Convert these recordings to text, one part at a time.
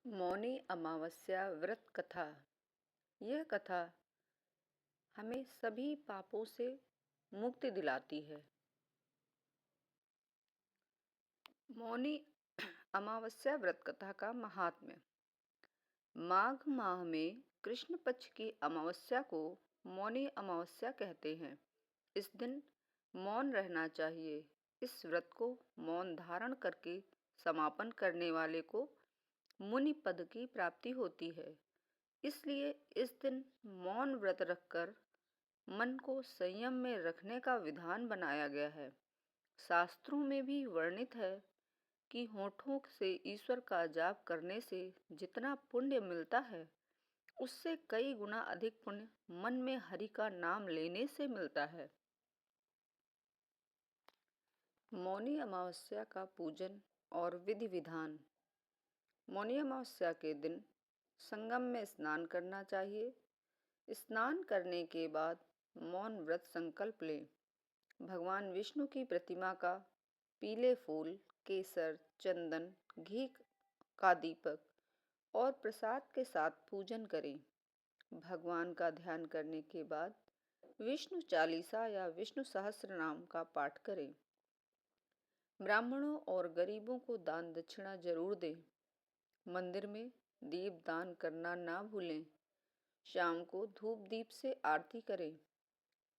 मौनी अमावस्या व्रत कथा। यह कथा हमें सभी पापों से मुक्ति दिलाती है। मौनी अमावस्या व्रत कथा का महात्म्य। माघ माह में कृष्ण पक्ष की अमावस्या को मौनी अमावस्या कहते हैं। इस दिन मौन रहना चाहिए। इस व्रत को मौन धारण करके समापन करने वाले को मुनि पद की प्राप्ति होती है। इसलिए इस दिन मौन व्रत रखकर मन को संयम में रखने का विधान बनाया गया है। शास्त्रों में भी वर्णित है कि होठों से ईश्वर का जाप करने से जितना पुण्य मिलता है, उससे कई गुना अधिक पुण्य मन में हरि का नाम लेने से मिलता है। मौनी अमावस्या का पूजन और विधि विधान। मौनी अमावस्या के दिन संगम में स्नान करना चाहिए। स्नान करने के बाद मौन व्रत संकल्प लें। भगवान विष्णु की प्रतिमा का पीले फूल, केसर, चंदन, घी का दीपक और प्रसाद के साथ पूजन करें। भगवान का ध्यान करने के बाद विष्णु चालीसा या विष्णु सहस्त्र नाम का पाठ करें। ब्राह्मणों और गरीबों को दान दक्षिणा जरूर दें। मंदिर में दीप दान करना ना भूलें। शाम को धूप दीप से आरती करें।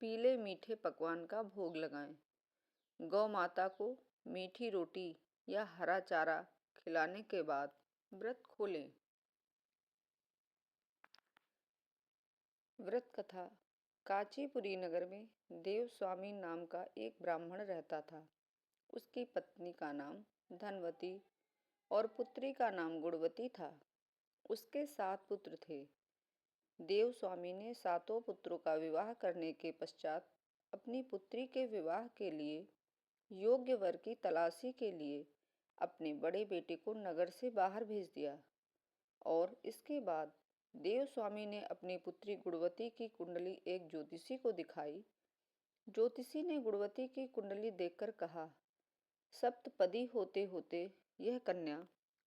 पीले मीठे पकवान का भोग लगाएं। गौ माता को मीठी रोटी या हरा चारा खिलाने के बाद व्रत खोलें। व्रत कथा। कांचीपुरी नगर में देव स्वामी नाम का एक ब्राह्मण रहता था। उसकी पत्नी का नाम धनवती और पुत्री का नाम गुणवती था। उसके 7 पुत्र थे। देव स्वामी ने 7 पुत्रों का विवाह करने के पश्चात अपनी पुत्री के विवाह के लिए योग्य वर की तलाशी के लिए अपने बड़े बेटे को नगर से बाहर भेज दिया। और इसके बाद देव स्वामी ने अपनी पुत्री गुणवती की कुंडली एक ज्योतिषी को दिखाई। ज्योतिषी ने गुणवती की कुंडली देखकर कहा, सप्तपदी होते होते यह कन्या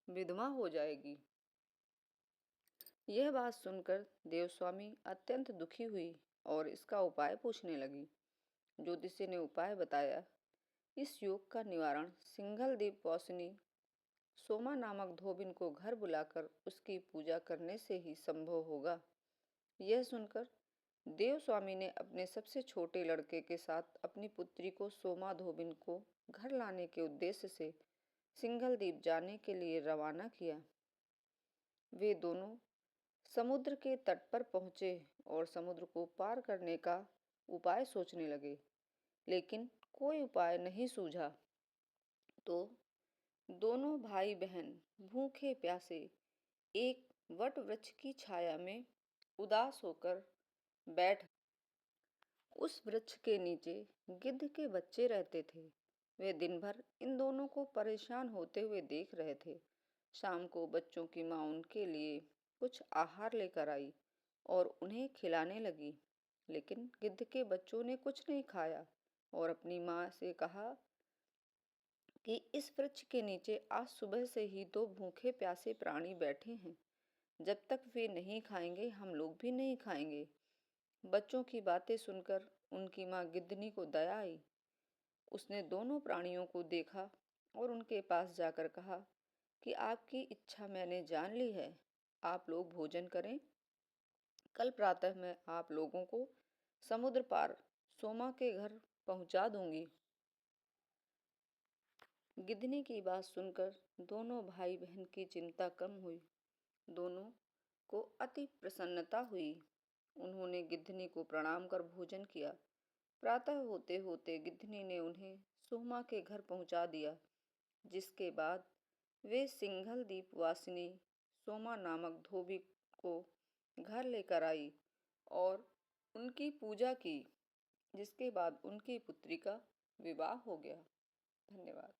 विधवा हो जाएगी। यह बात सुनकर देवस्वामी अत्यंत दुखी हुई और इसका उपाय पूछने लगी। ज्योतिषी ने उपाय बताया। इस योग का निवारण सिंघलदीप वासिनी सोमा नामक धोबिन को घर बुलाकर उसकी पूजा करने से ही संभव होगा। यह सुनकर देव स्वामी ने अपने सबसे छोटे लड़के के साथ अपनी पुत्री को सोमा धोबिन को घर लाने के उद्देश्य से सिंघलदीप जाने के लिए रवाना किया। वे दोनों समुद्र के तट पर पहुंचे और समुद्र को पार करने का उपाय सोचने लगे, लेकिन कोई उपाय नहीं सूझा। तो दोनों भाई बहन भूखे प्यासे एक वट वृक्ष की छाया में उदास होकर बैठ। उस वृक्ष के नीचे गिद्ध के बच्चे रहते थे। वे दिन भर इन दोनों को परेशान होते हुए देख रहे थे। शाम को बच्चों की माँ उनके लिए कुछ आहार लेकर आई और उन्हें खिलाने लगी, लेकिन गिद्ध के बच्चों ने कुछ नहीं खाया और अपनी माँ से कहा कि इस वृक्ष के नीचे आज सुबह से ही 2 भूखे प्यासे प्राणी बैठे हैं। जब तक वे नहीं खाएंगे हम लोग भी नहीं खाएंगे। बच्चों की बातें सुनकर उनकी माँ गिद्धनी को दया आई। उसने दोनों प्राणियों को देखा और उनके पास जाकर कहा कि आपकी इच्छा मैंने जान ली है। आप लोग भोजन करें। कल प्रातः मैं आप लोगों को समुद्र पार सोमा के घर पहुंचा दूंगी। गिद्धनी की बात सुनकर दोनों भाई बहन की चिंता कम हुई। दोनों को अति प्रसन्नता हुई। उन्होंने गिद्धनी को प्रणाम कर भोजन किया। प्रातः होते होते गिद्धनी ने उन्हें सोमा के घर पहुंचा दिया, जिसके बाद वे सिंघलदीप वासिनी सोमा नामक धोबी को घर लेकर आई और उनकी पूजा की, जिसके बाद उनकी पुत्री का विवाह हो गया। धन्यवाद।